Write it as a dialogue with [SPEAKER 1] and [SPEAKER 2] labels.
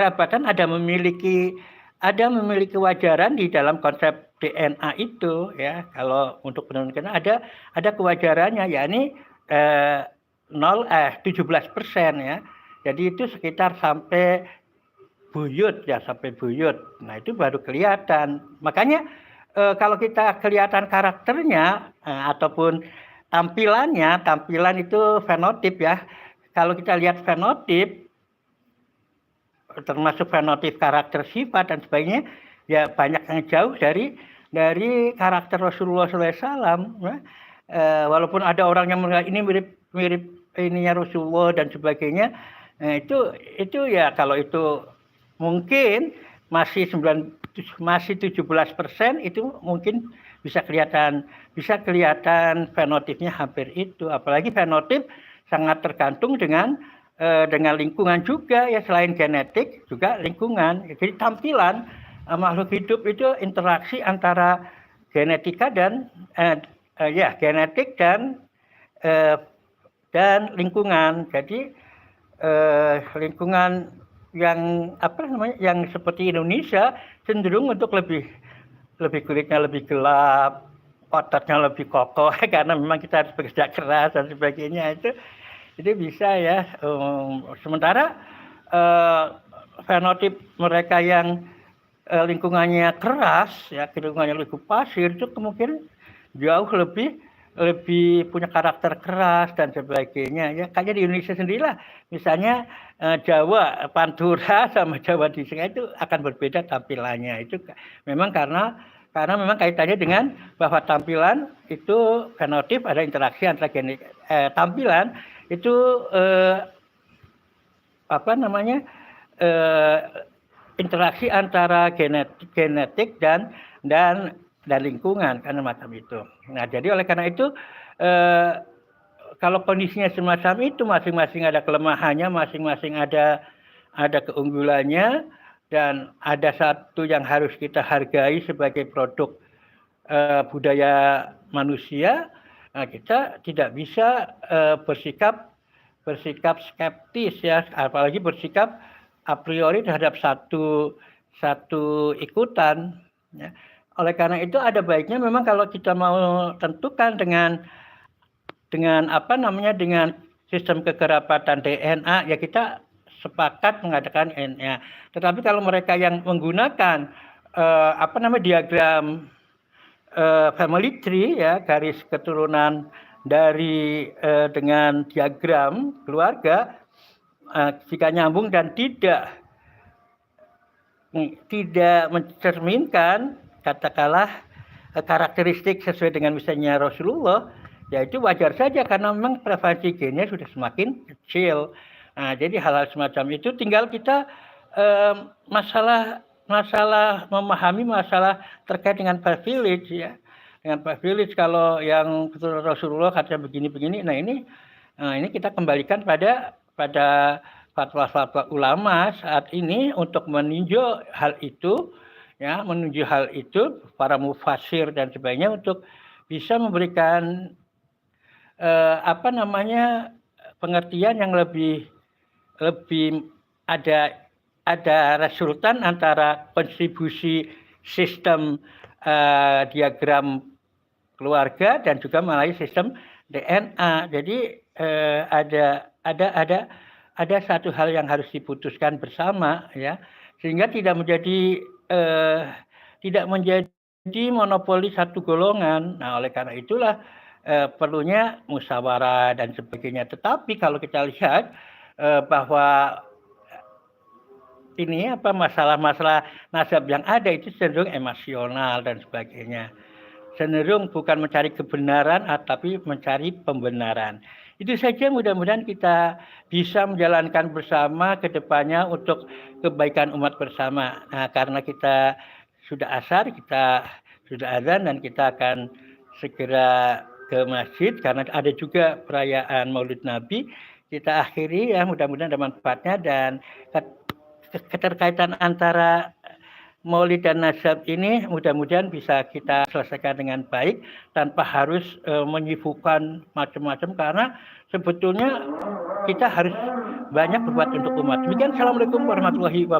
[SPEAKER 1] Kekerabatan ada memiliki kewajaran di dalam konsep DNA itu ya. Kalau untuk penelitian ada kewajarannya, yakni 17% ya. Jadi itu sekitar sampai buyut ya, sampai buyut. Nah, itu baru kelihatan. Makanya kalau kita kelihatan karakternya ataupun tampilan itu fenotip ya. Kalau kita lihat fenotip, termasuk fenotip karakter sifat dan sebagainya, ya banyak yang jauh dari karakter Rasulullah SAW. Ya. Walaupun ada orang yang menganggap ini mirip ininya Rasulullah dan sebagainya, itu ya kalau itu mungkin masih 17% itu mungkin bisa kelihatan fenotipnya hampir itu. Apalagi fenotip sangat tergantung dengan lingkungan juga ya, selain genetik juga lingkungan. Jadi tampilan makhluk hidup itu interaksi antara genetika dan genetik dan lingkungan. Jadi lingkungan yang seperti Indonesia cenderung untuk lebih kulitnya lebih gelap, ototnya lebih kokoh karena memang kita harus bekerja keras dan sebagainya. Itu bisa ya. Sementara fenotip mereka yang lingkungannya keras ya, lingkungannya lebih pasir, itu kemungkinan jauh lebih punya karakter keras dan sebagainya ya. Kayak di Indonesia sendirilah, misalnya Jawa Pantura sama Jawa di Singapura itu akan berbeda tampilannya. Itu memang karena memang kaitannya dengan bahwa tampilan itu fenotip, ada interaksi antara tampilan itu interaksi antara genetik dan lingkungan karena macam itu. Nah, jadi oleh karena itu kalau kondisinya semacam itu, masing-masing ada kelemahannya, masing-masing ada keunggulannya, dan ada satu yang harus kita hargai sebagai produk budaya manusia. Nah, kita tidak bisa bersikap skeptis ya, apalagi bersikap a priori terhadap satu ikutan. Ya. Oleh karena itu ada baiknya memang kalau kita mau tentukan dengan sistem kekerabatan DNA, ya kita sepakat mengadakan DNA. Tetapi kalau mereka yang menggunakan diagram family tree ya, garis keturunan dengan diagram keluarga, jika nyambung dan tidak mencerminkan katakanlah karakteristik sesuai dengan misalnya Rasulullah, ya itu wajar saja karena memang prevalensi gennya sudah semakin kecil. Nah, jadi hal-hal semacam itu tinggal kita masalah memahami masalah terkait dengan privilege ya. Dengan privilege, kalau yang Rasulullah katanya begini-begini, nah ini kita kembalikan pada fatwa-fatwa ulama saat ini untuk meninjau hal itu ya, para mufasir dan sebagainya untuk bisa memberikan pengertian yang lebih ada resultan antara kontribusi sistem diagram keluarga dan juga melalui sistem DNA. Jadi ada satu hal yang harus diputuskan bersama ya, sehingga tidak menjadi monopoli satu golongan. Nah, oleh karena itulah perlunya musyawarah dan sebagainya. Tetapi kalau kita lihat bahwa ini masalah-masalah nasab yang ada itu cenderung emosional dan sebagainya. Cenderung bukan mencari kebenaran, tapi mencari pembenaran. Itu saja, mudah-mudahan kita bisa menjalankan bersama ke depannya untuk kebaikan umat bersama. Nah, karena kita sudah asar, kita sudah azan, dan kita akan segera ke masjid karena ada juga perayaan Maulid Nabi. Kita akhiri ya, mudah-mudahan ada manfaatnya, dan keterkaitan antara Maulid dan nasab ini mudah-mudahan bisa kita selesaikan dengan baik tanpa harus menyibukkan macam-macam, karena sebetulnya kita harus banyak berbuat untuk umat. Demikian, Assalamualaikum warahmatullahi wabarakatuh.